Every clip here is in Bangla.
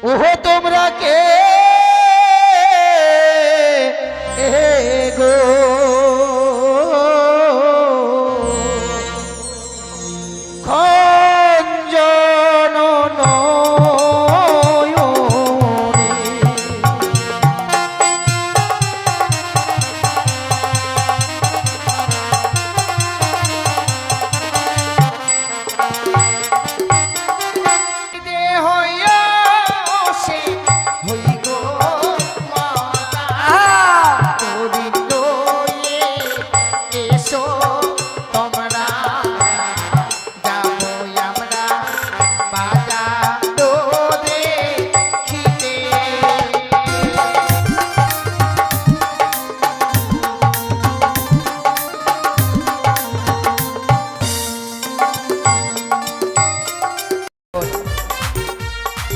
ওহো তোমরা কে গো খঞ্জন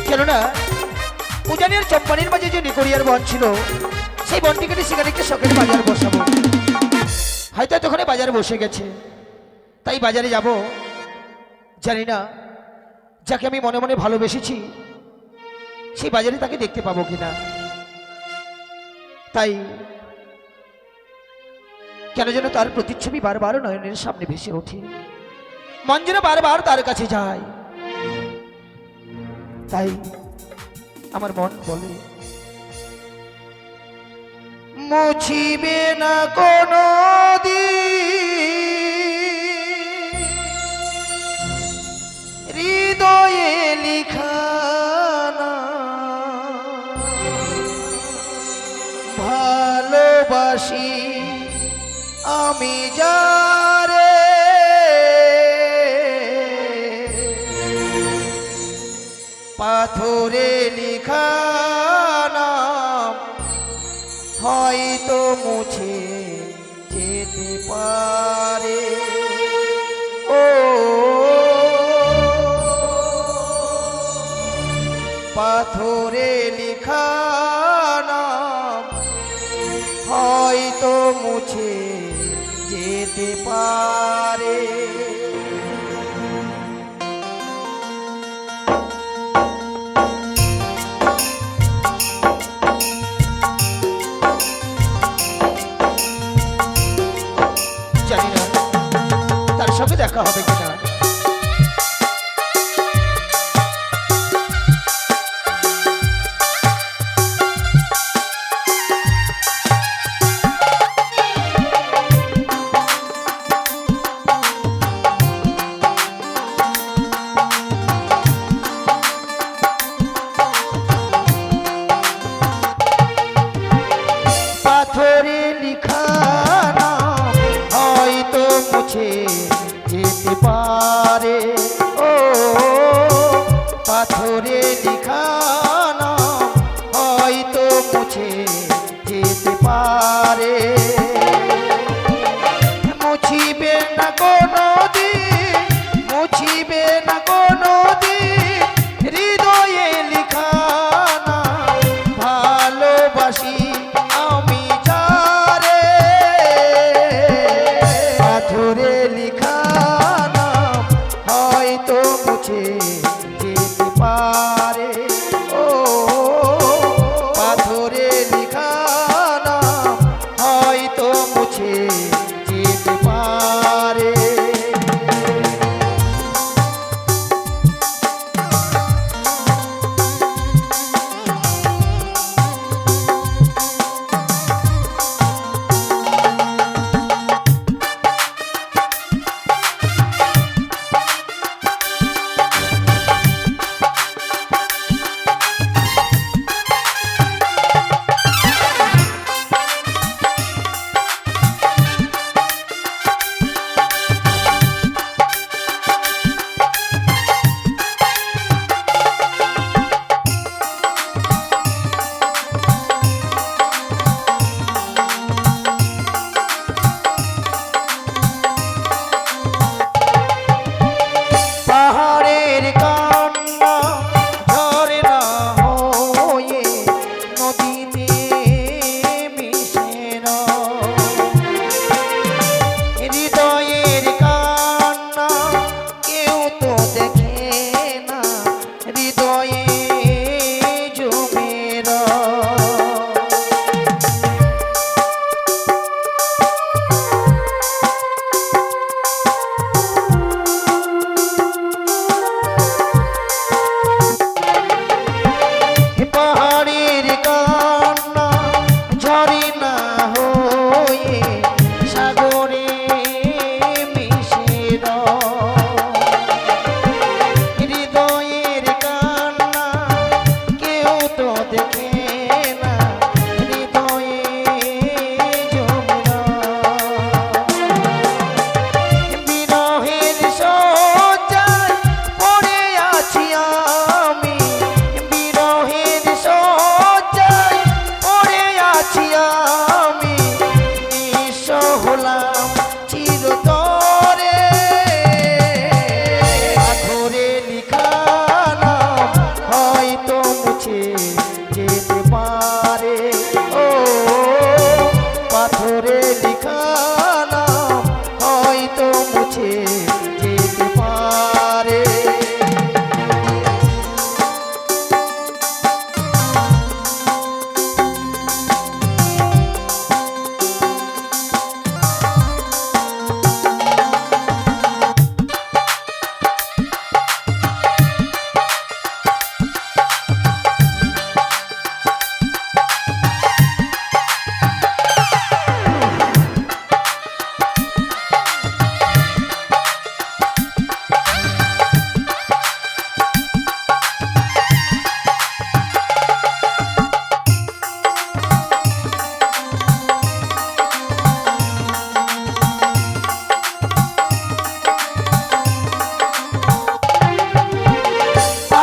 কেননা উজানের চম্পানির মাঝে যে নিকড়িয়ার বন ছিল সেই বনটি কেটে সেখানে একটা শখের বাজার বসাবো। হয়তো তখন বাজার বসে গেছে, তাই বাজারে যাব। জানি না যাকে আমি মনে মনে ভালোবেসেছি সেই বাজারে তাকে দেখতে পাবো কিনা। তাই কেন যেন তার প্রতিচ্ছবি বারবার নয়নের সামনে ভেসে ওঠে, মন যেন বারবার তার কাছে যায়। তাই আমার মন বলে মুছিবে না কোনো হৃদয়ে লিখানা ভালোবাসি আমি যারে পাথরে লিখা নাম হয়তো মুছে যেতে পারে। ও পাথরে লিখা নাম হয়তো মুছে যেতে পারে। জানি না তার সঙ্গে দেখা হবে কিনা। পাথরে লিখা নাম হয়তো মুছে যেতে পারে। ও পাথরে লিখা নাম হয়তো মুছে যেতে পারে। মুছিবে না কোনো দিন, মুছিবে না কোনো দিন হৃদয়ে লিখা নাম ভালোবাসি আমি যারে। পাথরে লিখা নাম হয়তো মুছে যেতে পারে। মুছে যেতে পারে। ও পাথরে লেখা নাম হয়তো মুছে যেতে পারে।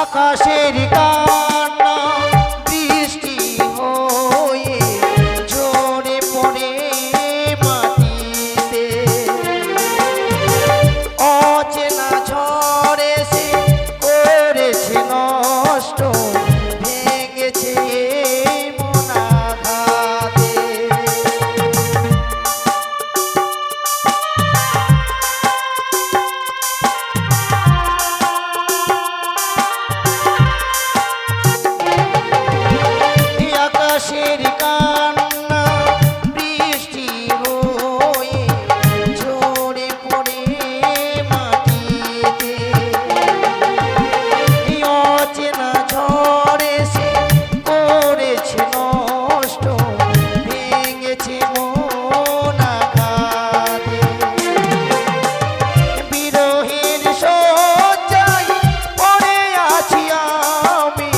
আকাশের কান্না বৃষ্টি হয়ে ঝরে পড়ে মাটিতে, অচেনা ঝড়ে সে করেছে নষ্ট, ভেঙেছে মন আঘাতে। আকাশের কান্না বৃষ্টি হয়ে ঝরে পড়ে মাটিতে, অচেনা ঝড়ে সে করেছে নষ্ট, ভেঙেছে মন আঘাতে। বিরহের শয্যায় পড়ে আছি আমি,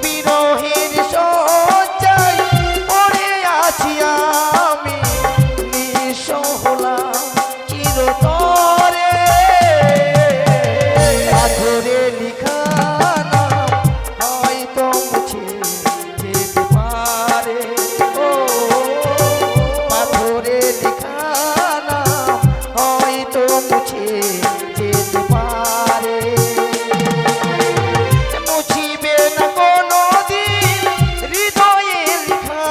বিরহের শয্যায় পড়ে আছি আমি, নিঃস্ব হলাম চিরতরে। পাথরে লেখা নাম হয়তো মুছে যেতে পারে। ও পাথরে লেখা নাম হয়তো মুছে যেতে পারে। মুছিবে না কোনো দিন হৃদয়ে লেখা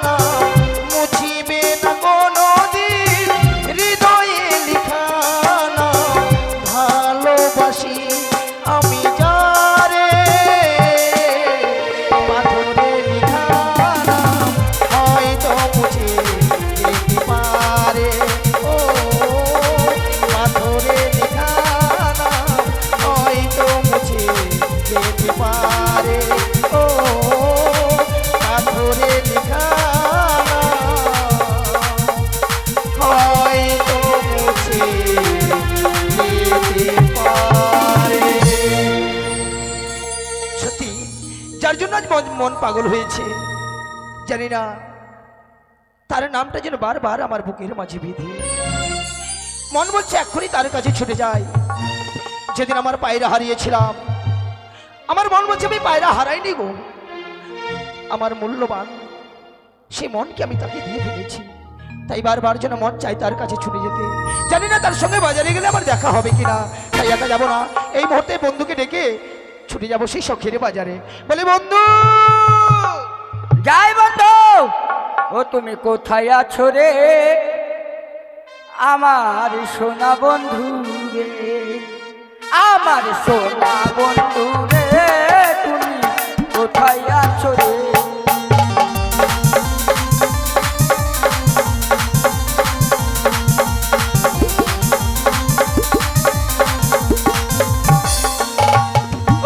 নাম, মুছিবে না কোনো দিন হৃদয়ে লেখা নাম। ভালোবাসি আমি যারে, পাথরে লেখা নাম হয়তো মুছে যেতে পারে। ও পাথরে লেখা নাম হয়তো মুছে যেতে পারে। ও পাথরে লেখা নাম হয়তো মুছে যেতে পারে। সত্যি যার জন্য আজ মন পাগল হয়েছে, জানি না তার নামটা যেন বারবার আমার বুকের মাঝে বিধে। মন বলছে এক্ষুনি তার কাছে ছুটে যাই। যেদিন আমার পায়রা হারিয়েছিলাম, আমার মন বলছে আমি পায়রা হারাইনি গো, আমার মূল্যবান সেই মনকে আমি তাকে দিয়ে ফেলেছি। তাই বারবার যেন মন চাই তার কাছে ছুটে যেতে। জানি না তার সঙ্গে বাজারে গেলে আমার দেখা হবে কিনা, তাই একা যাবো না। এই মুহূর্তে বন্ধুকে ডেকে ছুটে যাবো সেই শখের বাজারে। বলে বন্ধু, যাই বন্ধু, ও তুমি কোথায় আছো রে আমার সোনা বন্ধু রে, আমার সোনা বন্ধু রে, তুমি কোথায় আছো রে।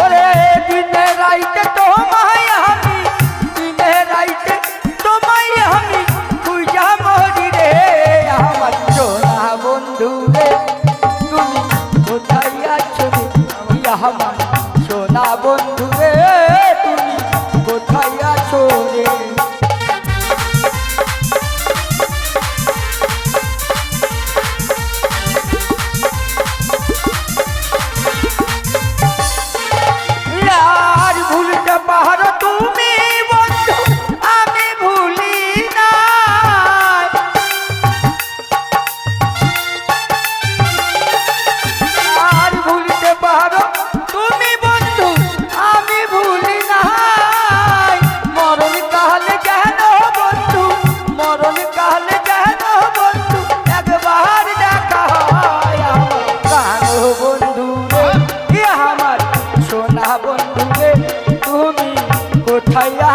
ওরে দিনে রাইতে তোমায় আমি, দিনে রাইতে তোমায় আমি খুঁজা মরি রে, আমার সোনা বন্ধু রে, তুমি কোথায় আছো রে আমার সোনা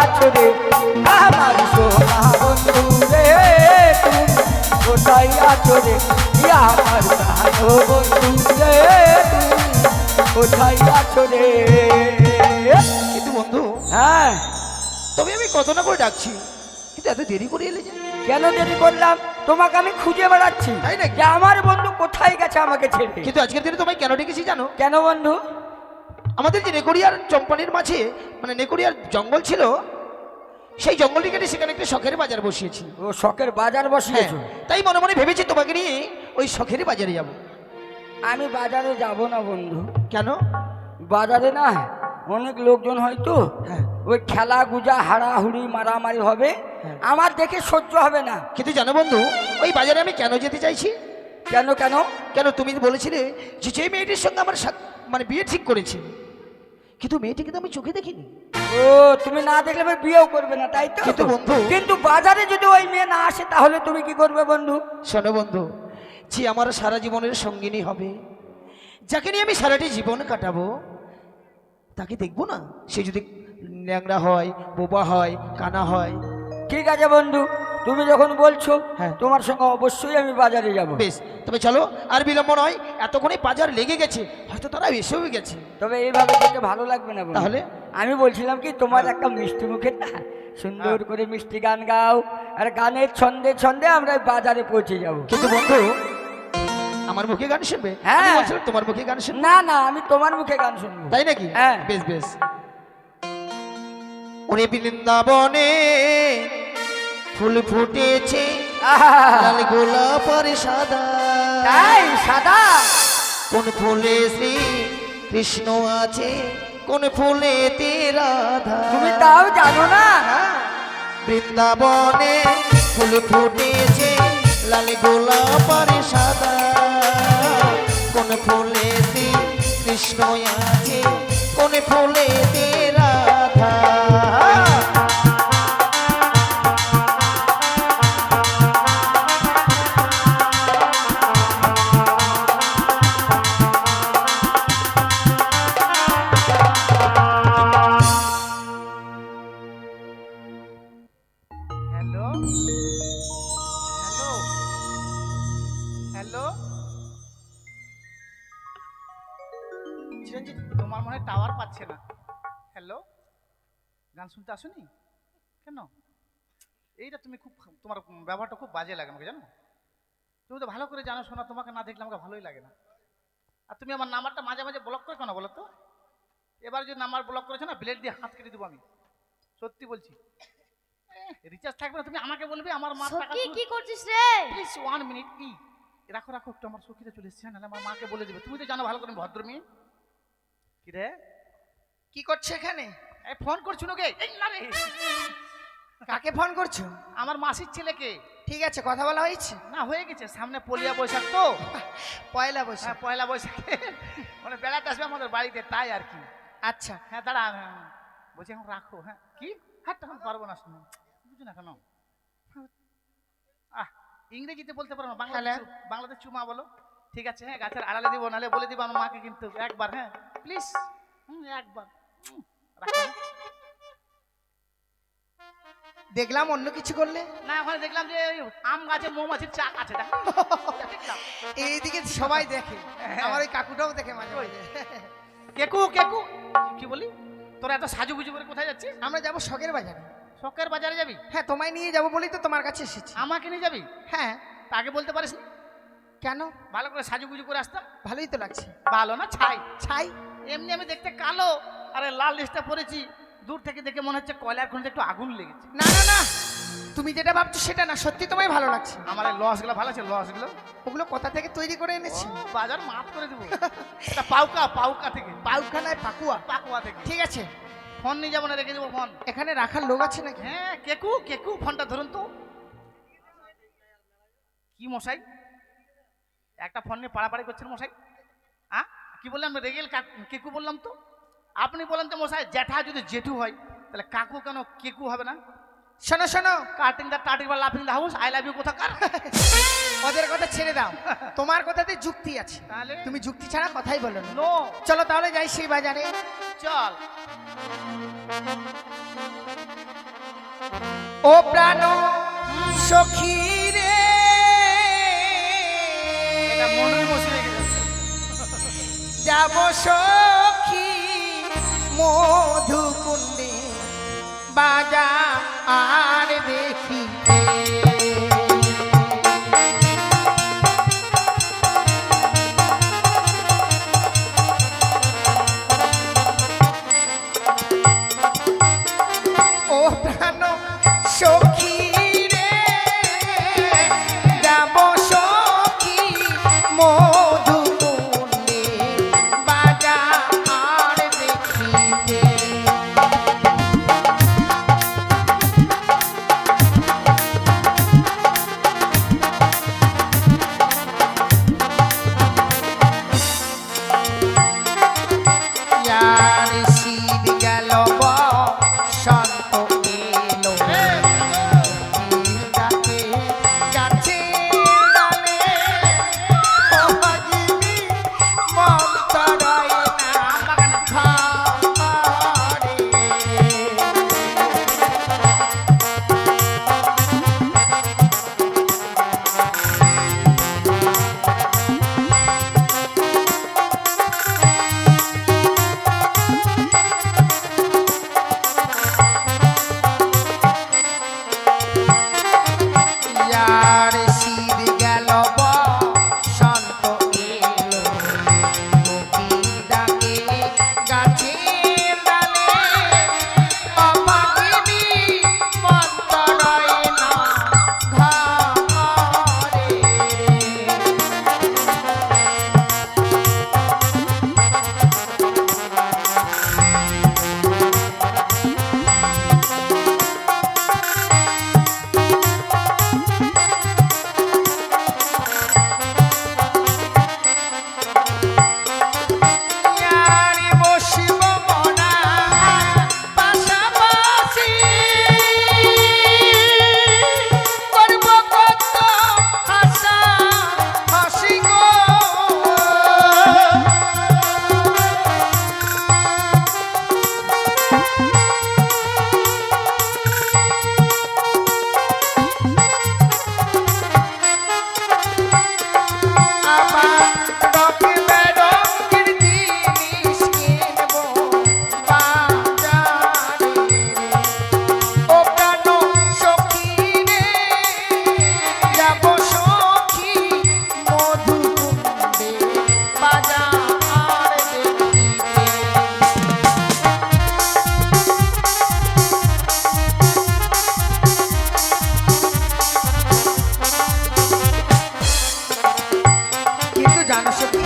আছো রে আমার সোনা বন্ধু রে তুমি কোথায় আছো রে আমার ভালো বন্ধু রে তুমি কোথায় আছো রে। কিন্তু বন্ধু, হ্যাঁ তবে আমি কত না করে ডাকছি, কিন্তু এত দেরি করে এলে যে? কেন দেরি করলাম? তোমাকে আমি খুঁজে বেড়াচ্ছি তাই নাকি? যে আমার বন্ধু কোথায় গেছে আমাকে ছেড়ে। কিন্তু আজকের দিনে তোমায় কেন ডেকেছি জানো? কেন বন্ধু? আমাদের যে নেকড়িয়ার চম্পানির মাঝে, মানে নেকড়িয়ার জঙ্গল ছিল, সেই জঙ্গলটি কেটে সেখানে একটা শখের বাজার বসিয়েছি। ও শখের বাজার হ্যাঁ, বসিয়েছো? তাই মনে মনে ভেবেছি তোমাকে নিয়ে ওই শখের বাজারে যাব। আমি বাজারে যাব না বন্ধু। কেন? বাজারে না অনেক লোকজন হয়তো, হ্যাঁ। ওই খেলা গুজা হাড়াহুড়ি মারামারি হবে, হ্যাঁ। আমার দেখে সহ্য হবে না। কিন্তু জানো বন্ধু, ওই বাজারে আমি কেন যেতে চাইছি? কেন কেন? কেন তুমি বলেছিলে যে যে মেয়েটির সঙ্গে আমার মানে বিয়ে ঠিক করেছে, কিন্তু মেয়েটিকে তো আমি চোখে দেখিনি। ও তুমি না দেখলে আমি বিয়েও করবে না, তাই তো? কিন্তু বন্ধু, কিন্তু বাজারে যদি ওই মেয়ে না আসে তাহলে তুমি কি করবে বন্ধু? শোনো বন্ধু, যে আমার সারা জীবনের সঙ্গিনী হবে, যাকে নিয়ে আমি সারাটি জীবন কাটাবো, তাকে দেখবো না? সে যদি ন্যাংরা হয়, বোবা হয়, কানা হয়। ঠিক আছে বন্ধু, তুমি যখন বলছো হ্যাঁ। তোমার সঙ্গে অবশ্যই আমি বাজারে যাব। বেশ, তবে চলো, আর বিলম্ব নয়। এতক্ষণে বাজার লেগে গেছে, হয়তো তারা এসেও গেছে। তবে এইভাবে যেতে ভালো লাগবে না বন্ধু। তাহলে? আমি বলছিলাম কি, তোমার একটা মিষ্টি মুখের না সুন্দর করে মিষ্টি গান গাও, আর গানের ছন্দে ছন্দে আমরা এই বাজারে পৌঁছে যাব। কিন্তু বন্ধু, আমার মুখে গান শুনবে? হ্যাঁ। আমি বলছিলাম তোমার মুখে গান শুনবে। না না, আমি তোমার মুখে গান শুনবো। তাই নাকি? হ্যাঁ। বেশ বেশ। ওরে বৃন্দাবনে ফুল ফুটেছে, আহা! লাল গোলাপ আর সাদা। তাই সাদা? কোন ফুলে শ্রী কৃষ্ণ আছে, কোন ফুলে রাধা? তুমি তাও জানো না? বৃন্দাবনে ফুল ফুটেছে, লাল গোলাপ আর সাদা। কোন ফুলে শ্রী কৃষ্ণ আছে, কোন ফুলে রাধা? হ্যালো হ্যালো হ্যালো, চিরঞ্জিত, তোমার মনে হয় টাওয়ার পাচ্ছে না। হ্যালো, গান শুনতে আসোনি কেন? এইটা তুমি খুব, তোমার ব্যবহারটা খুব বাজে লাগে আমাকে, জানো? তুমি তো ভালো করে জানো শোনা, তোমাকে না দেখলে আমাকে ভালোই লাগে না। আর তুমি আমার নাম্বারটা মাঝে মাঝে ব্লক করে কেন বলো তো? এবার যদি নাম্বার ব্লক করেছো না, ব্লেড দিয়ে হাত কেটে দেবো আমি, সত্যি বলছি। রিচার্জ থাকবে না, তুমি আমাকে বলবে আমার মা টাকা সখী কি করছিস রে? Please 1 minute. কি রাখো রাখো একটু, আমার সখীটা চলে এসেছে, নাহলে আমার মাকে বলে দেবে। তুমি তো জানো ভালো করে আমি ভদ্র মেয়ে। কি রে, কি করছো এখানে? এই ফোন করছো নাকি? এই না রে, কাকে ফোন করছো? আমার মাসির ছেলেকে। ঠিক আছে, কথা বলা হয়েছে? না, হয়ে গেছে, সামনে পলিয়া বৈশাখ তো। পয়লা হ্যাঁ, বৈশাখ। পয়লা বৈশাখে মানে বেড়াতে আসবে আমাদের বাড়িতে, তাই আর কি। আচ্ছা, হ্যাঁ দাঁড়া, বলছি এখন রাখো। হ্যাঁ কি, হ্যাঁ তখন পারবো না, শুনো বুঝো না কেন? ইংরেজিতে বলতে পারো না, বাংলাতে চুমা বলো। ঠিক আছে, হ্যাঁ গাছের আড়ালে দিব, নাহলে বলে দিব আমার মাকে কিন্তু একবার। হ্যাঁ প্লিজ, একবার রাখো। দেখলাম অন্য কিছু করলে। না, ওখানে দেখলাম যে ওই আম গাছে মৌমাছির চাক আছে, দেখো। এইদিকে সবাই দেখে, আমার ওই কাকুটাও দেখে মাঝে মাঝে। কেকু কেকু, কি বলি? তোরা এত সাজুগুজু করে কোথায় যাচ্ছিস? আমরা যাবো শখের বাজারে। শখের বাজারে যাবি? হ্যাঁ, তোমায় নিয়ে যাবো বলেই তো তোমার কাছে এসেছি। আমাকে নিয়ে যাবি? হ্যাঁ। তা আগে বলতে পারিস না? কেন? ভালো করে সাজুগুজু করে আসতাম। ভালোই তো লাগছে। ভালো না ছাই? ছাই? এমনি আমি দেখতে কালো, আরে লাল লিস্টটা পরেছি, দূর থেকে দেখে মনে হচ্ছে কয়লার খনিতে একটু আগুন লেগেছে। না না না, তুমি যেটা ভাবছো সেটা না, সত্যি তোমায় ভালো লাগছে। আমার এই লসগুলো ভালো আছে, লসগুলো ওগুলো কোথা থেকে তৈরি করে এনেছি? বাজার মাফ করে দেবো। এটা পাউকা, পাউকা থেকে। পাউকা নয়, পাকুয়া। পাকুয়া থেকে। ঠিক আছে, ফোন নিয়ে যাবো না, রেখে দেবো ফোন। এখানে রাখার লোক আছে নাকি? হ্যাঁ, কেকু কেকু, ফোনটা ধরুন তো। কি মশাই, একটা ফোন নিয়ে পাড়াপাড়ি করছেন মশাই? হ্যাঁ কি বললাম, রেগেল কেকু বললাম তো। আপনি বলেন তো মশাই, জ্যাঠা যদি জেঠু হয় তাহলে কাকু কেন কেকু হবে না? শোনো শোনো, কাটিং দা টাটিং বা লাফিং দা হাউস, আই লাভ ইউ কোথাকার। ওদের কথা ছেড়ে দাও, তোমার কথাতে যুক্তি আছে, তাহলে তুমি যুক্তি ছাড়া কথাই বলো না। নো, চলো তাহলে যাই সেই বাজারে। চল। সখী রে এটা মনের বসে রেখে যাচ্ছে। যাব সখী মধুকুণ্ডে বাজা আর দেখিতে ও প্রাণ সখী রে যাব সখী মধুকুণ্ডে বাজা আর দেখিতে ইয়ার শীত গেল বসন্ত এলো ডাকে গাছে ডালে ও বাজিবি মন তরায় না খারে ইয়ার শীত গেল বসন্ত এলো কোকিল ডাকে গাছের ডালে অবাগিনী মন তরায় না ঘরে ইয়ারি বসিব মনা পাশাপাশি করব কত আশা হাসি গো আবার ডকিবে রঙের জিনিস কিনব বাজারে ও প্রাণ সখী রে যাব সখী মধুকুণ্ডে বাজার দেখিতে কিন্তু জানো সত্যি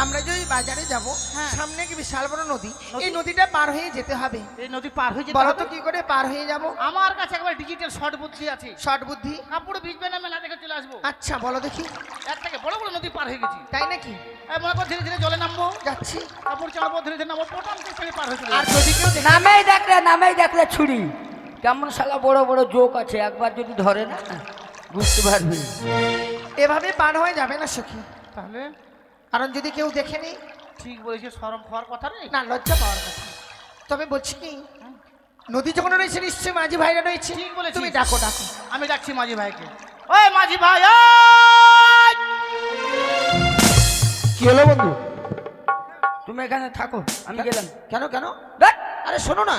আমরা যদি বাজারে যাব হ্যাঁ। সামনে কি বিশাল বড় নদী এই নদীটা পার হয়ে যেতে হবে এই নদী পার হয়ে যেতে বলো হবে। তো কি করে পার হয়ে যাব আমার কাছে একবার ডিজিটাল শর্ট বুদ্ধি আছে। শর্ট বুদ্ধি কাপড় ভিজবে না মেলা দেখে চলে আসবো। আচ্ছা বলো দেখি এক থেকে বড় বড় নদী পার হয়ে গেছি। তাই নাকি এই মনে কর ধীরে ধীরে জলে নামবো, যাচ্ছি কাপড় চালাবো, ধীরে ধীরে নামবো, পটাম করে পার হয়ে চলে আর যাবো। যদি কেউ দেখে- নামেই দেখলে ছুরি কেমন শালা বড় বড় জোক আছে, একবার যদি ধরে না বুঝতে পারবি। এভাবে পার হয়ে যাবে না সখী, তাহলে কারণ যদি কেউ দেখে নি ঠিক বলেছে, শরম খাওয়ার কথা নেই। না লজ্জা পাওয়ার কথা। তবে বলছি কি নদী যখন রয়েছে নিশ্চয়ই মাঝি ভাইরা রয়েছে, ঠিক বলেছিস। তুমি ডাকো ডাকো। আমি ডাকছি মাঝি ভাইকে। ওই মাঝি ভাই, ওই! কি হলো বন্ধু? তুমি এখানে থাকো, আমি গেলাম। কেন কেন? ধ্যাৎ, আরে শোনো না,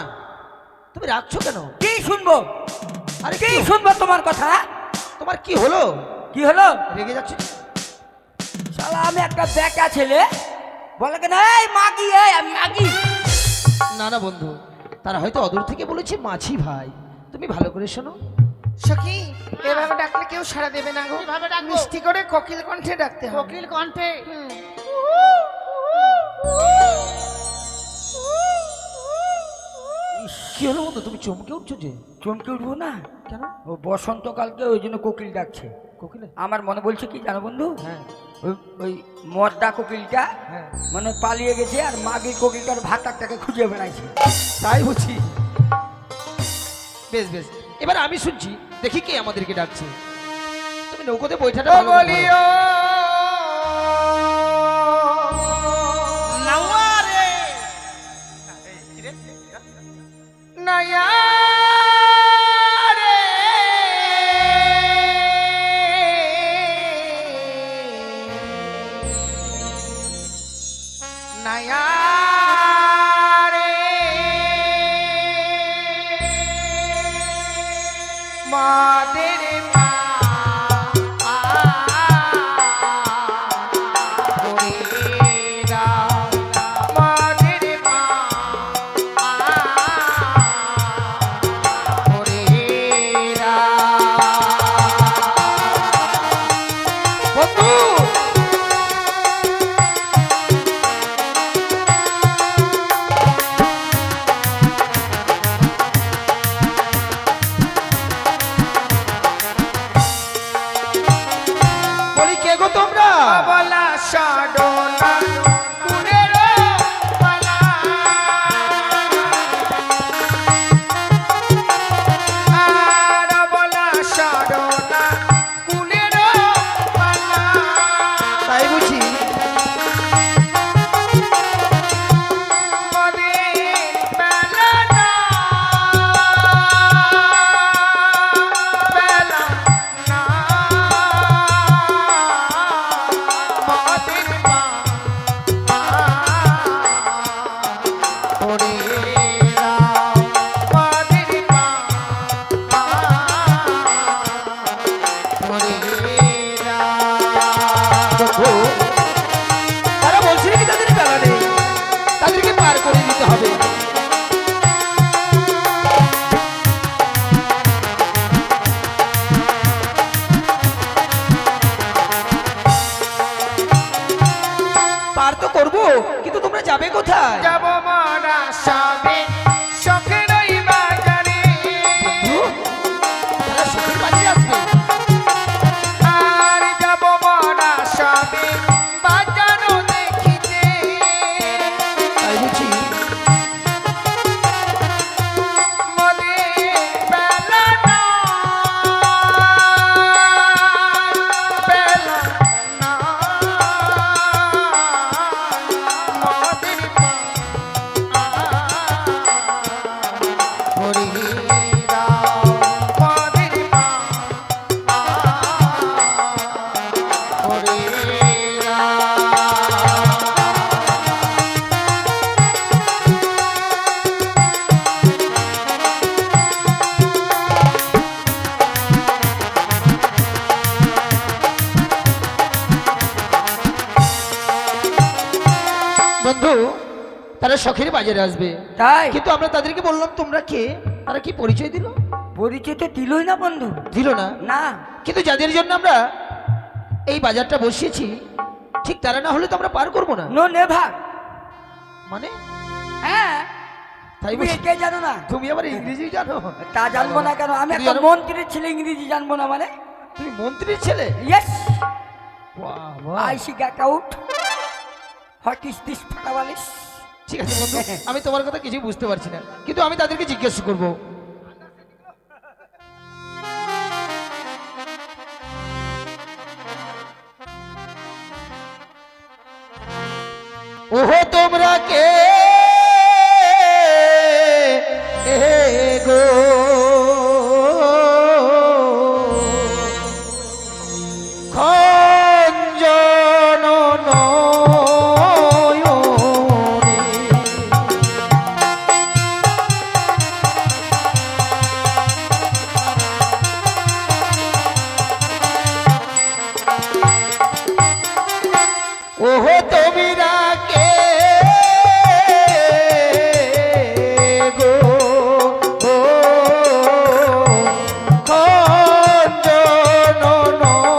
তুমি রাখছো কেন? কি শুনবো? আরে কি কি শুনবো তোমার কথা? তোমার কি হলো? কি হলো? রেগে যাচ্ছে? শালা আমি একটা বেকা ছেলে, বলে কেন এই মাগি, এই আমি মাগি। না না বন্ধু, তারা হয়তো অদূর থেকে বলেছে মাছি ভাই। তুমি ভালো করে শোনো সখী, এভাবে ডাকলে কেউ সাড়া দেবে না গো। কিভাবে ডাকবো? মিষ্টি করে কোকিল কণ্ঠে ডাকতে হবে। কোকিল কণ্ঠে। কি হলো বন্ধু, তুমি চমকে উঠছো যে? চমকে উঠবো না কেন? ও বসন্তকালকে ওই জন্য কোকিল ডাকছে। কোকিলে? আমার মনে বলছে কি জানো বন্ধু, হ্যাঁ ওই ওই মর্দা কোকিলটা হ্যাঁ, মানে পালিয়ে গেছে আর মাগি কোকিলটার ভাতারটাকে খুঁজে বেড়াইছে। তাই বুঝি। বেশ বেশ, এবার আমি শুনছি, দেখি কে আমাদেরকে ডাকছে। তুমি নৌকোতে বৈঠাটা ভালো করে ধরো। নাওয়ারে। এই, কি রে? নয়া রে মাদের মা মাদের মা বন্ধু বলি কে গো তোমরা? বলা সাডনা কুলেরো পালা আর বলা সাডনা কুলেরো পালা তাই বুঝি? মদে বেলা না বেলা না মদের মা ওরে রাম মদের মা ওরে রাম বন্ধু তারা বলছে নাকি তাদের বেলা নেই, তাদেরকে পার করে দিতে হবে। পার তো করবো, কিন্তু তোমরা যাবে কোথায়? যাব মারা সাবে শখের ওই বাজারে বন্ধু, তারা সুখের বাড়ি আসবে। আর যাব মারা সাবে বাজারও দেখিতে তাই বুঝি? মদে বেলা না বেলা না মদের মা হরি রাম মদের মা হরি বন্ধু তারা শখের বাজারে আসবে, তাই কিন্তু আমরা তাদেরকে বললাম তোমরা কে, তারা কি পরিচয় দিল? পরিচয় তো দিলই না বন্ধু দিল না। না কিন্তু যাদের জন্য আমরা এই বাজারটা বসিয়েছি, ঠিক তারা না হলে তো আমরা পার করবো না। নো নেভার মানে হ্যাঁ তাই তুমি বুঝি? একে জানো না তুমি আবার ইংরেজি জানো? তা জানবো না কেন? আমি তুমি একটা জানো? মন্ত্রীর ছেলে, ইংরেজি জানবো না মানে? তুমি মন্ত্রীর ছেলে? ইয়েস বাহ, বাহ। I see get out what is this ফাটাবালিশ? ঠিক আছে বন্ধু, আমি তোমার কথা কিছু বুঝতে পারছি না, কিন্তু আমি তাদেরকে জিজ্ঞেস করবো। ওহো তোমরা কে গো? খঞ্জন নয়নে ওহো তোমরা কে গো? খঞ্জন নয়নে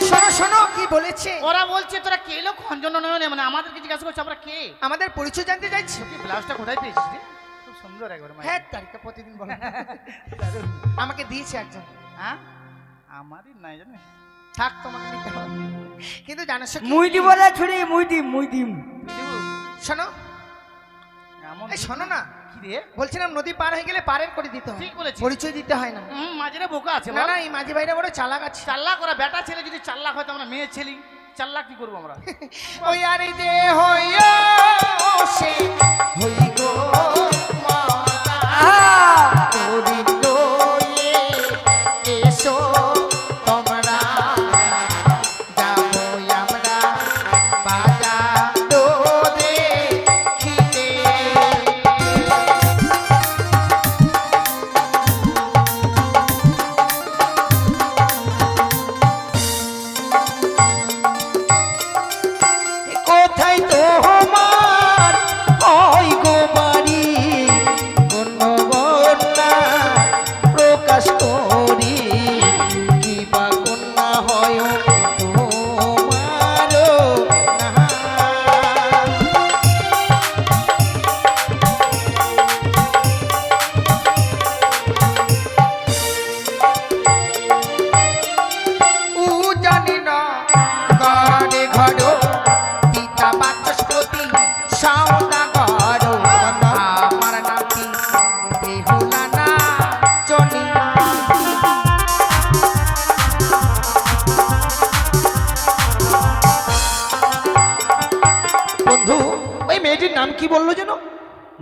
শোনো শোনো কি বলেছে? ওরা বলছে তোরা কে এলো খঞ্জন নয়নে, মানে আমাদেরকে জিজ্ঞাসা করছে আমরা কে। আমাদের পরিচয় জানতে চাইছি। কি ব্লাউজটা কোথায় পেয়েছিস রে? খুব সুন্দর একবার হ্যাঁ তারিখটা প্রতিদিন বলো। আমাকে দিয়েছে একজন। হ্যাঁ আমারই নাই জানিস। থাক তোমাকে নিতে হবে। কিন্তু জানো সে মুই দিব না ছুরি, মুই দিম, মুই দিম। তুই দেবো? শোনো এমন এই শোনো না, কি রে? বলছিলাম নদী পার হয়ে গেলে পারের করে দিতে হয়, ঠিক বলেছিস। পরিচয় দিতে হয় না। মাঝেরে বোকা আছে না বল। না এই মাঝি ভাইরা বড় চালাক আছে। 4 লাখ ওরা বেটা ছেলে, যদি 4 লাখ হয় তো আমরা মেয়ে ছেলে, 4 লাখ কি করবো আমরা? ওই আরে যে হইয়া সে হই গো মাতা তোরি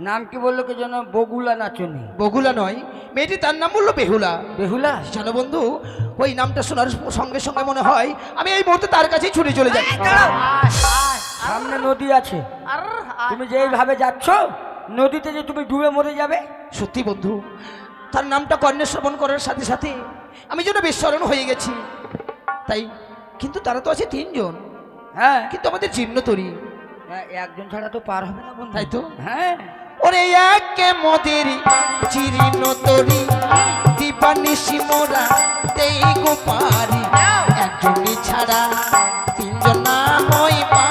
নাম কি বললো কি যেন? বগুলা নাচনি? বগুলা নয়, মেয়েটি তার নাম বললো বেহুলা। বেহুলা? জানো বন্ধু, ওই নামটা শোনার সঙ্গে সঙ্গে মনে হয় আমি এই মুহূর্তে তার কাছেই ছুটে চলে যাই। সামনে নদী আছে, আর তুমি যেইভাবে যাচ্ছ নদীতে যে তুমি ডুবে মরে যাবে। সত্যি বন্ধু, তার নামটা কর্ণে শ্রবণ করার সাথে সাথে আমি যেন বিস্মরণ হয়ে গেছি। তাই কিন্তু তারা তো আছে তিনজন, হ্যাঁ, কিন্তু আমাদের জীর্ণ তরি, একজন ছাড়া তো পার হবে না বন্ধু। তাই তো। হ্যাঁ, ওরে একে মোদের জীর্ণ তরি দিবানিশি মোরা দেই গো পারি, একজনই ছাড়া তিনজন না হই পা।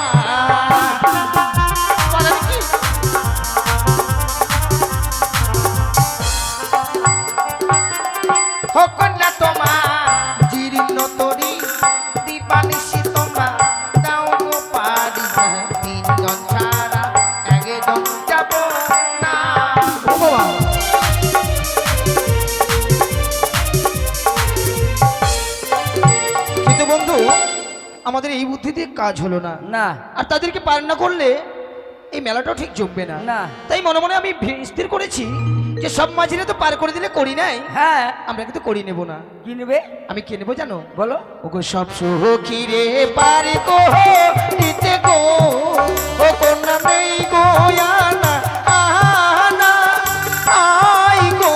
হকনা তোমার জীর্ণ তরি দিবানিশি তোমরা দাও গো পারি, তিনজন ছাড়া একজন যাব না। ও বাবা, কিন্তু বন্ধু আমাদের এই বুদ্ধি দিয়ে কাজ হলো না, না আর তাদেরকে পার না করলে এই মেলাটাও ঠিক জমবে না। না। তাই মনে মনে আমি স্থির করেছি যে সব মাঝিরে তো পার করে দিলে করি নাই, হ্যাঁ, আমরা কিন্তু করি নেব না। কি নেবে আমি কে নেবো জানো? বলো। ওগো সব সখীরে পারে গো দিতে গো, ও কন্যা নেই গো আনা আনা, আই গো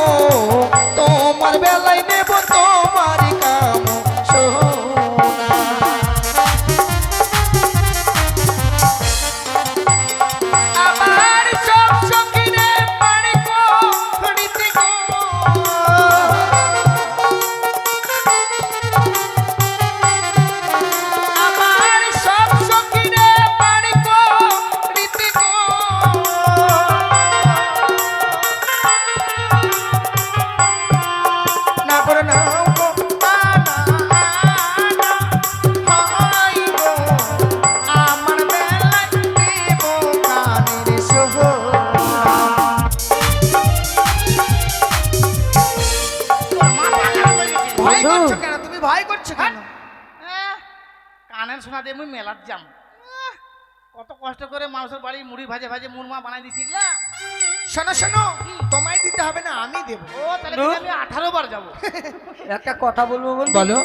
তোমার বেলায় নেব তোমার কাম সোনা। আমার সব সখীরে পারে গো দিতে গো, আমার সব সখীরে পারি গো রীতি গো, না করে না গো আনা আনা, হাই গো আমার বেলায় দেব কানের সোহনা। ভয় করছো কেন? তুমি ভয় করছো কেন? কানের শোনা দিয়ে মুই মেলাত যাম। কত কষ্ট করে মানুষের বাড়ি মুড়ি ভাজে ভাজে মুরমা বানাই দিছি গলা। শোনো শোনো, তোমায় দিতে হবে না, আমি দেবো। ও তাহলে কিন্তু আমি 18 বার যাবো। একটা কথা বলবো বন্ধু? বলো।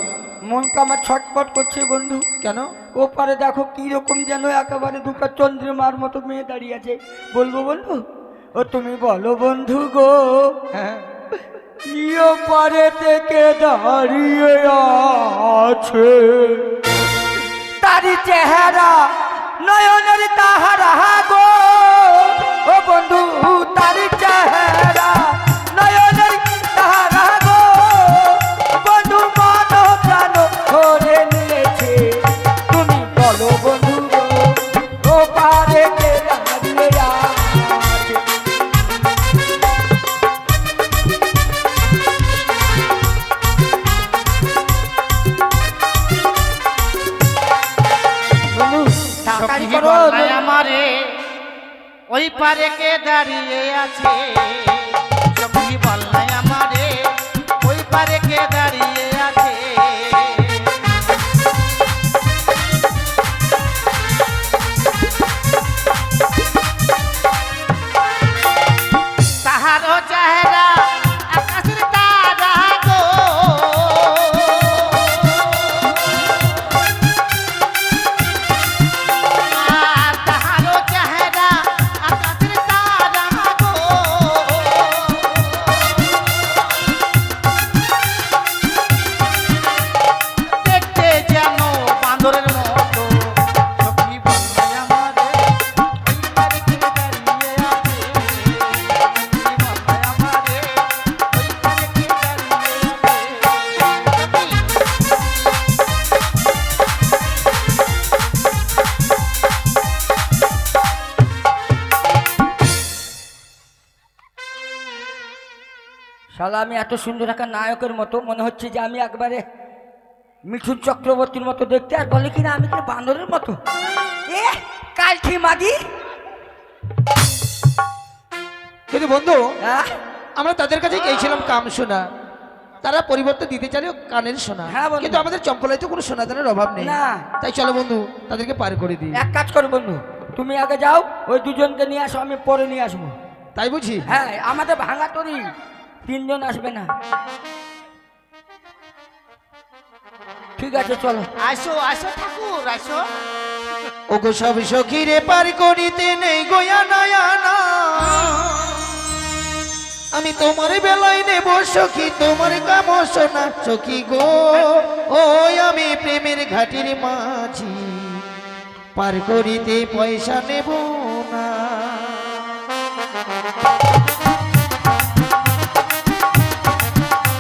মনটা আমার ছটপট করছে বন্ধু। কেন? ওপারে দেখো কি রকম যেন একেবারে দুটো চন্দ্রমার মতো মেয়ে দাঁড়িয়ে আছে। বলবো বন্ধু? ও তুমি বলো বন্ধু গো, হ্যাঁ, ওপারে থেকে দাঁড়িয়ে আছে তারি চেহারা নয়নের তাহারা গো, ও বন্ধু তারি চেহারা নয়নের তাহারা গো, বন্ধু মন প্রাণ ধরে নিয়েছে। তুমি বলো বন্ধু গো, ওপারে থেকে দাঁড়িয়ে আছে। বন্ধু তাড়াতাড়ি সখী করো। বললাই আমারে ওই পারে কে দাঁড়িয়ে আছে, সখী বললাই আমারে ওই পারে কে দাঁড়িয়ে আছে। তাহারও চেহারা আকাশের তারা গো, আর তাহারও চেহারা আকাশের তারা গো, দেখতে যেন বান্দরের মতো। সখী বললাই আমারে ওই পারে কে দাঁড়িয়ে আছে, সখী বললাই আমারে ওই পারে কে দাঁড়িয়ে আছে। শালা আমি এত সুন্দর একটা নায়কের মতো মনে হচ্ছে যে আমি একবারে মিঠুন চক্রবর্তীর মতো দেখতে, আর বলে কিনা আমি কিনা বান্দরের মতো। এ কালখি মাগি। কিন্তু বন্ধু আহ, আমরা তাদের কাছে গিয়েছিলাম কাম শোনা, তারা পরিবর্তে দিতে চাইলে কানের শোনা, হ্যাঁ বন্ধু। কিন্তু আমাদের চম্পলায় তো কোনো সোনাদানের অভাব নেই। না। তাই চলো বন্ধু তাদেরকে পার করে দিই। এক কাজ করো বন্ধু, তুমি আগে যাও, ওই দুজনকে নিয়ে আসো, আমি পরে নিয়ে আসবো। তাই বুঝি? হ্যাঁ আমাদের ভাঙা তরি 3 জন আসবে না। ঠিক আছে চলো। আসো আসো ঠাকুর আসো। ওগো সব সখীরে পার করিতে নেই গোয়া নয়ানা, আমি তোমার বেলায় নেব সখী তোমার কাম শোনা সখী গো। ওই আমি প্রেমের ঘাটির মাঝি, পার করিতে পয়সা নেব না।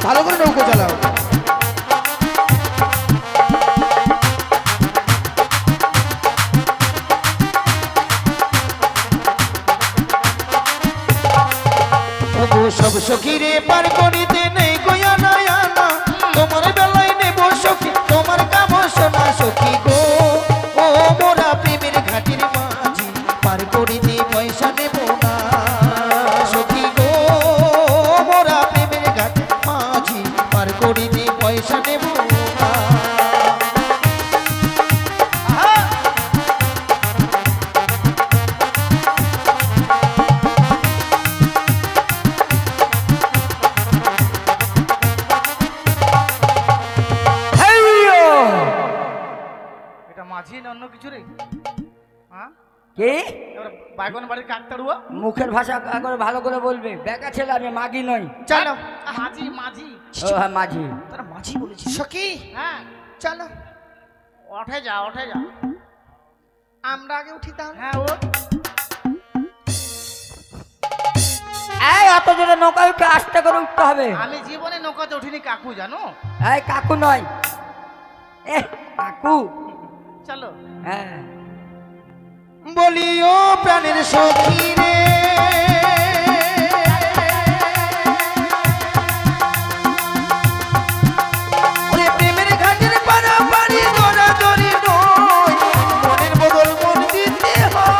ভালো করে নৌকো চালাও। সব সখীরে পার করিতে নেই গোয়া নয়ানা, তোমার বেলায় নেব সখী তোমার কাম শোনা সখী গো। ও মোরা প্রেমের ঘাটির মাঝি, পার করিতে পয়সা নেব না সখী গো। মোরা প্রেমের ঘাটির মাঝি, পার করিতে পয়সা নেব না। এটা মাঝি না অন্য কিছু রে? হ্যাঁ কি এবার বাইগন বাড়ির কাকতাড়ুয়া। মুখের ভাষা করে ভালো করে বলবে। বেকা ছেলে আমি মাগি নই। চলো মাঝি মাঝি। ও হ্যাঁ মাঝি। তারা মাঝি বলেছি সখী। হ্যাঁ চলো ওঠে যা ওঠে যা। আমরা আগে উঠি তাহলে। হ্যাঁ ও এই অত জোরে নৌকা উঠে আস্তে করে উঠতে হবে। আমি জীবনে নৌকাতে উঠিনি কাকু জানো। এই কাকু নয়, এ কাকু। চলো হ্যাঁ বলি ও প্রাণের সখী রে, ওরে প্রেমের ঘাটের পারাপারি দৌড়াদৌড়ি নয়, মনের বদল মন দিতে হয়।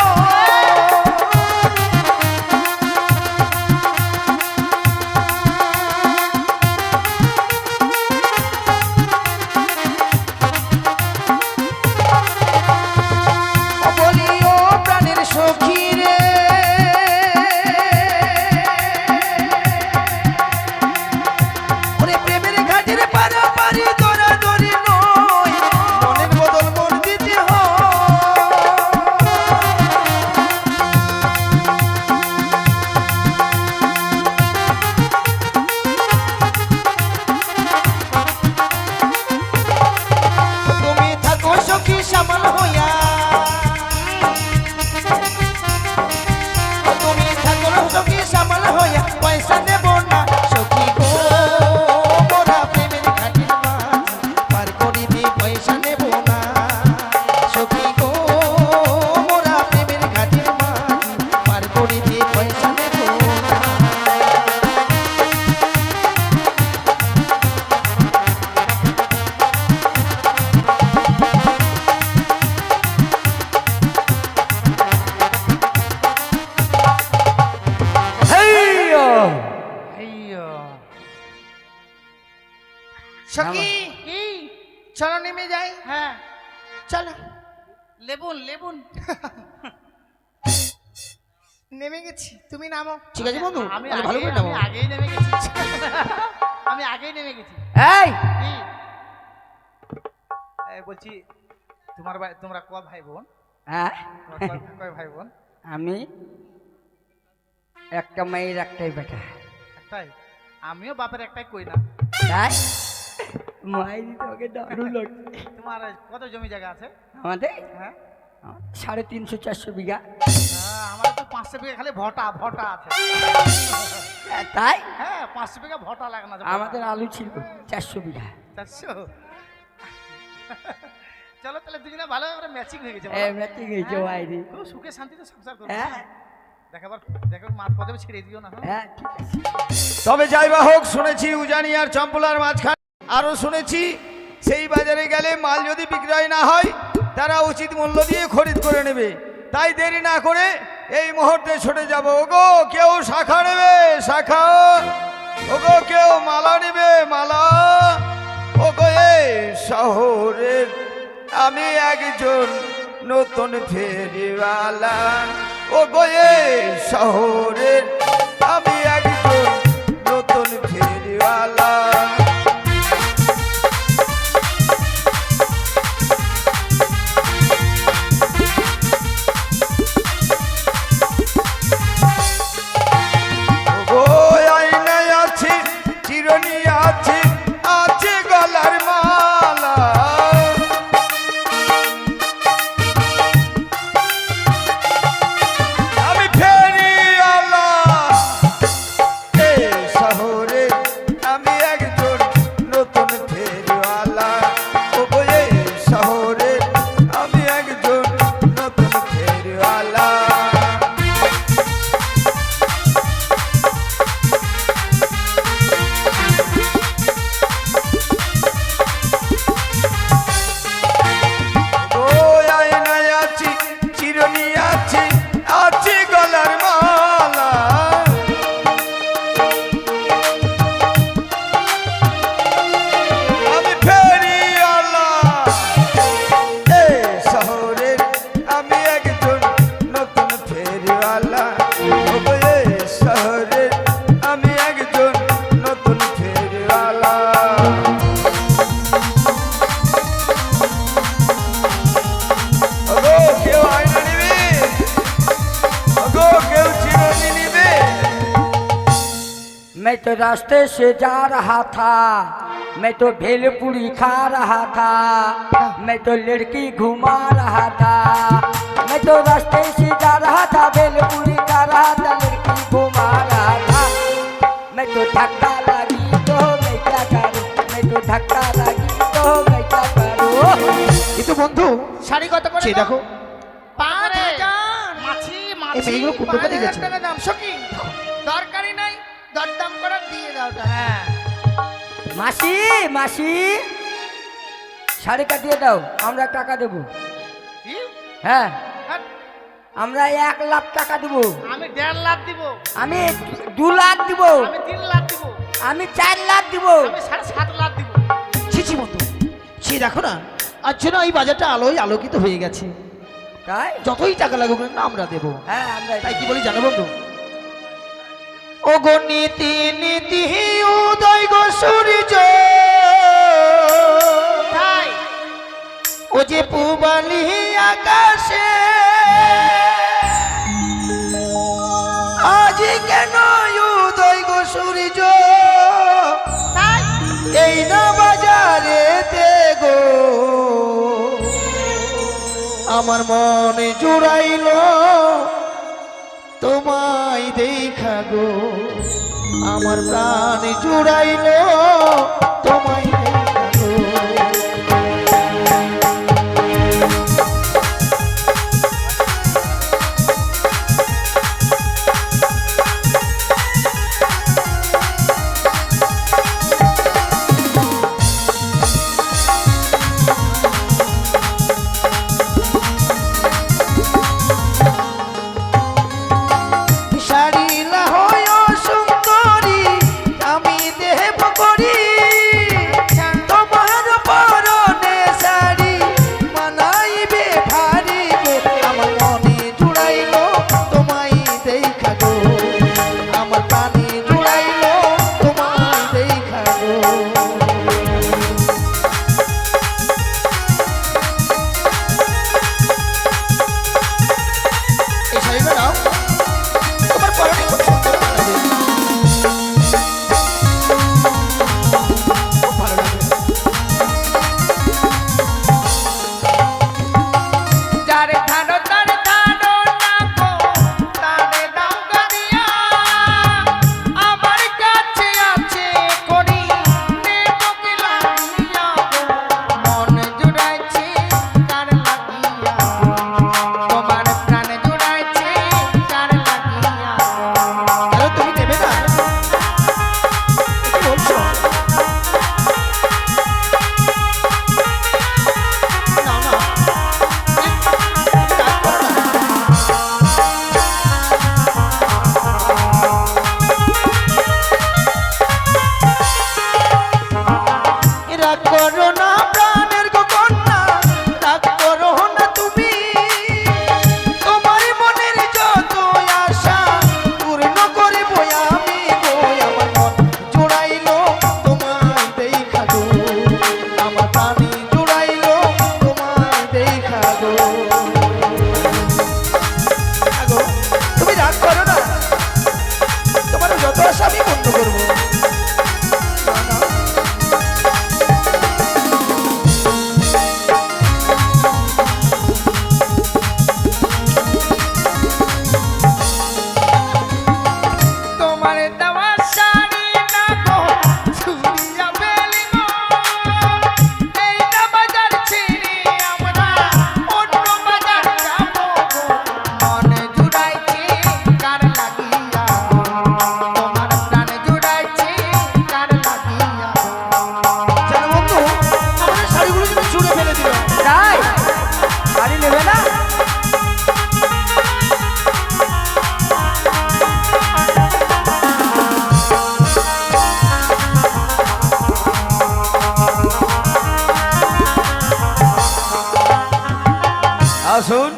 বলি ও প্রাণের সখী রে, ওরে প্রেমের ঘাটের পারাপারি দৌড়াদৌড়ি নয়, মনের বদল মন দিতে হয়। তুমি থাকো সখী সামাল হইয়া, তুমি থাকো সখী সামাল হইয়া, পয়সা নেব না সখী গো। মোরা প্রেমের ঘাটির মাঝি, পার করিতে পয়সা নেব না সখী গো। মোরা প্রেমের ঘাটির মাঝি, পার করিতে পয়সা নেব না। সখী কি? চলো নেমে যাই। হ্যাঁ চলো লেবুন লেবুন। নেমে গেছি, তুমি নামো। ঠিক আছে বন্ধু, আমি তাহলে ভালো করে নামো। আগেই নেমে গেছি। আমি আগেই নেমে গেছি। এই কি? এই বলছি তোমরা ক ভাই বোন? হ্যাঁ তোমরা কয় ভাই বোন? আমি একটা মেয়ের একটাই বেটা। একটাই? আমিও বাপের একটাই কই না। তাই মায়ের তোকে দারুণ লাগছে। তোমার কত জমি জায়গা আছে? আমাদের হ্যাঁ 350-400 বিঘা। আমার তো 500 বিঘা খালি ভটা ভটা আছে। তাই হ্যাঁ 500 বিঘা ভটা লাগে না। আমাদের আলু ছিল 400 বিঘা। 400। চলো তাহলে দুজনে ভালো করে ম্যাচিং হয়ে গেছে। ম্যাচিং হয়েছে বাইরে। খুব সুখে শান্তিতে সংসার করো। হ্যাঁ দেখো মাছ পদে ছেড়ে দিও না। হ্যাঁ ঠিক আছে। তবে যাই বা হোক, শুনেছি উজানি আর চম্পলার মাঝখানে আরো শুনেছি সেই বাজারে গেলে মাল যদি বিক্রয় না হয় তারা উচিত মূল্য দিয়ে খরিদ করে নেবে। তাই দেরি না করে এই মুহূর্তে ছুটে যাব। ওগো কেউ শাখা নেবে শাখা, ওগো কেউ মালা নেবে মালা। ওগো এই শহরের আমি একজন নতুন ফেরিওয়ালা, ওগো এই শহরের আমি একজন নতুন ফেরিওয়ালা। ও আয়নায় আছে চিরনি আছে, আছে গলার মালা। আমি ফেরিওয়ালা এই শহরে, আমি একজন নতুন ফেরিওয়ালা। ও এই শহরে আমি একজন নতুন ফেরিওয়ালা। ও আয়নায় আছি চিরনি আছে, আছে গলার মালা। আমি ফেরিওয়ালা এই শহরের, আমি একজন নতুন ফেরিওয়ালা। ও এই শহরের আমি একজন নতুন ফেরিওয়ালা। ওগো কেউ আয়না নিবে, ওগো কেউ চিরনি নিবে। मैं तो रास्ते से जा रहा था, मैं तो भेलपुरी खा रहा था, मैं तो लड़की घुमा रहा था। मैं तो रास्ते से जा रहा था, भेलपुरी खा रहा था, लड़की घुमा रहा था। मैं तो धक्का लगी तो मैं क्या करूं, मैं तो धक्का लगी तो मैं क्या करूं। কিন্তু বন্ধু শাড়ি কত করে সেই দেখো 5,000 মাছি এই মেয়েগুলো কোন দোকানে 5,000 গেছে? টাকা দাম সকি দরকারই নাই, দরদাম করে দিয়ে দাও টাকা। হ্যাঁ মাসি মাসি শাড়ি কাটিয়ে দাও, আমরা টাকা দেবো। কি? হ্যাঁ হ্যাঁ, আমরা 1 লাখ টাকা দেবো। আমি 1.5 লাখ দিব, আমি 2 লাখ দিব, আমি 3 লাখ দিব, আমি 4 লাখ দিব। আমি 7.5 লাখ দিব। ছিছি বন্ধু সে দেখো না, আজ যেন এই বাজারটা আলোয় আলোকিত হয়ে গেছে। তাই যতই টাকা লাগুক না আমরা দেবো। হ্যাঁ আমরা তাই কি বলি জানো বন্ধু, ও গো নীতি নীতি উদয় গো সূর্য, তাই ও যে পূবালি আকাশে, আজ কেন উদয় গো সূর্য, তাই এই না বাজারেতে গো, আমার মনে জুড়াইল তোমায় দেখা গো, আমার প্রাণ জুড়াইল তোমায় দেখা গো। শাড়িলা হয় সুন্দরী, আমি দেব করি আসুন,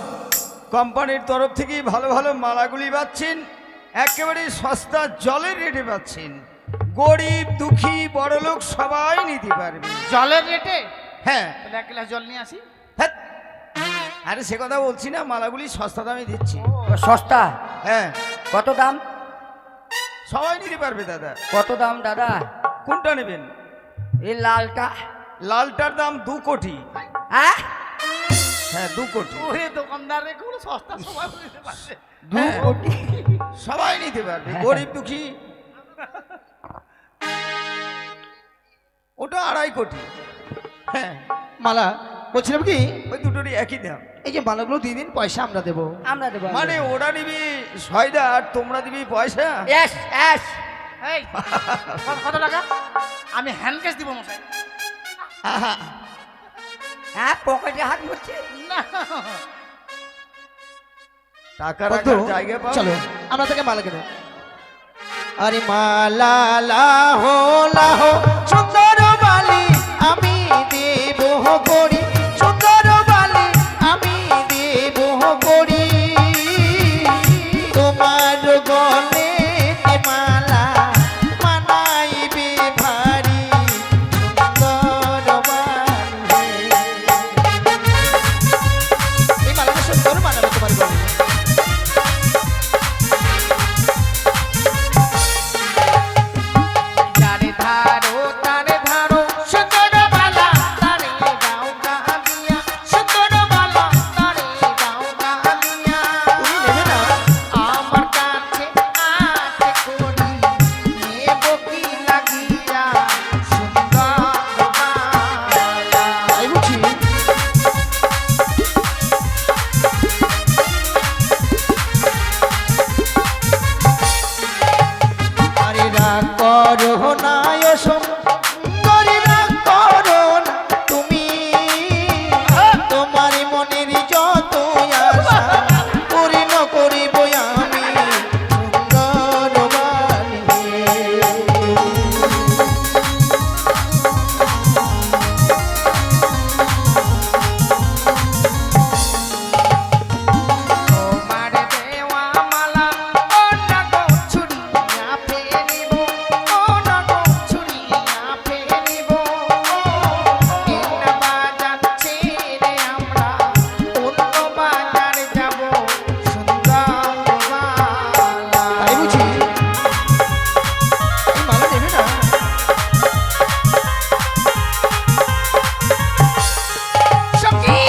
কোম্পানির তরফ থেকে ভালো ভালো মালাগুলি পাচ্ছেন, একেবারে সস্তা জলের রেটে পাচ্ছেন। গরিব দুঃখী বড়লোক সবাই নিতে পারবে। জলের রেটে? হ্যাঁ। তাহলে 1 গ্লাস জল নিয়ে আসি। ধ্যাৎ, আরে সে কথা বলছি না, মালাগুলি সস্তা দামে দিচ্ছি। সস্তা? হ্যাঁ, কত দাম? সবাই নিতে পারবে দাদা। কত দাম দাদা? কোনটা নেবেন? এই লালটা। লালটার দাম 2 কোটি। হ্যাঁ, হ্যাঁ 2 কোটি। ওরে দোকানদার রে, কোনো সস্তা সবাই নিতে পারবে। 2 কোটি। সবাই নিতে পারবে, গরিব দুঃখী। ওটা 2.5 কোটি। হ্যাঁ, মালা বলছিলাম কি, ওই দুটোরই একই দাম। এই যে মালাগুলো দিয়ে দিন, পয়সা আমরা দেবো। আমরা দেবো। মানে ওরা নিবি সয়দা আর তোমরা দিবি পয়সা। S S. এই, কত টাকা? আমি হ্যান্ড ক্যাশ দিব মশাই। আহা, হ্যাঁ, পকেটে হাত করছে। না, টাকা বন্ধু, রাখার জায়গা পাও। চলো আমরা থেকে মালা কিনে। আরে মালা লাহো লাহো সুন্দর বালি আমি দেব করি, সুন্দর বালি আমি দেব করি, তোমার গলে মালা মানাইবে ভারী, সুন্দর বালি। এই মালাটা সুন্দর মানাবে তোমার গলে। তারে ধারো তারে ধারো সুন্দর বালা তারে দাও গালিয়া, সুন্দর বালা তারে দাও গালিয়া। তুমি নেবে না? আমার কাছে আছে করি নেব কি লাগিয়া, সুন্দর বালা। তাই বুঝি? আরে রাগ করো না অসম, করে রাগ করো না তুমি, তোমার মনের যত আশা পূর্ণ করিব আমি, সুন্দর বালি। তোমার দেওয়া মালা ওটা গো ছুড়িয়া ফেলিব, ওটা গো ছুড়িয়া ফেলিব, একটা বাজার ছেড়ে আমরা অন্য বাজার যাব, সুন্দর বালা। তাই বুঝি? এই মালা নেবে না? সখী!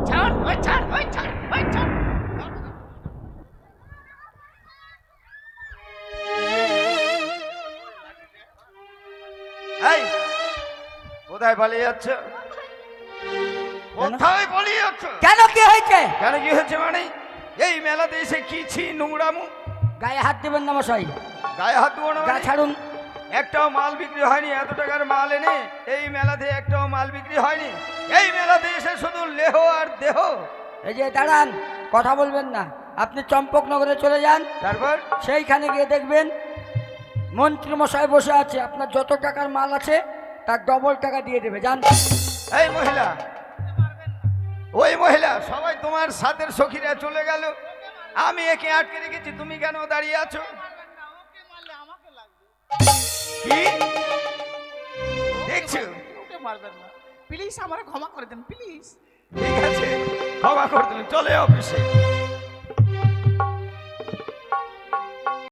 ছাড়, ওই ছাড়, ওই ছাড়, ওই ছাড়। এই, কোথায় পালিয়ে যাচ্ছ? কোথায় পালিয়ে যাচ্ছ? কেন, কি হয়েছে? কেন কি হচ্ছে মানে? এই মেলাতে এসে কি ছি নোংরামু? গায়ে হাত দেবেন না মশাই। গায়ে হাত দেবো না গা মানে? ছাড়ুন। একটাও মাল বিক্রি হয়নি, এত টাকার মাল এনে এই মেলাতে একটাও মাল বিক্রি হয়নি। এই মেলাতে এসে শুধু লেহ আর দেহ। এই যে দাঁড়ান, কথা বলবেন না। আপনি চম্পকনগরে চলে যান, তারপর সেইখানে গিয়ে দেখবেন মন্ত্রী মশাই বসে আছে, আপনার যত টাকার মাল আছে তার ডবল টাকা দিয়ে দেবে। যান। এই মহিলা, ওই মহিলা, সবাই তোমার সাথের সখীরা চলে গেল, আমি একে আটকে রেখেছি, তুমি কেন দাঁড়িয়ে আছো? ওকে মারলে আমাকে লাগবে। কি দেখছো? ওকে মারবেন না প্লিজ, আমার ক্ষমা করে দেন প্লিজ। ঠিক আছে, ক্ষমা করে দিলেন, চলে অফিসে।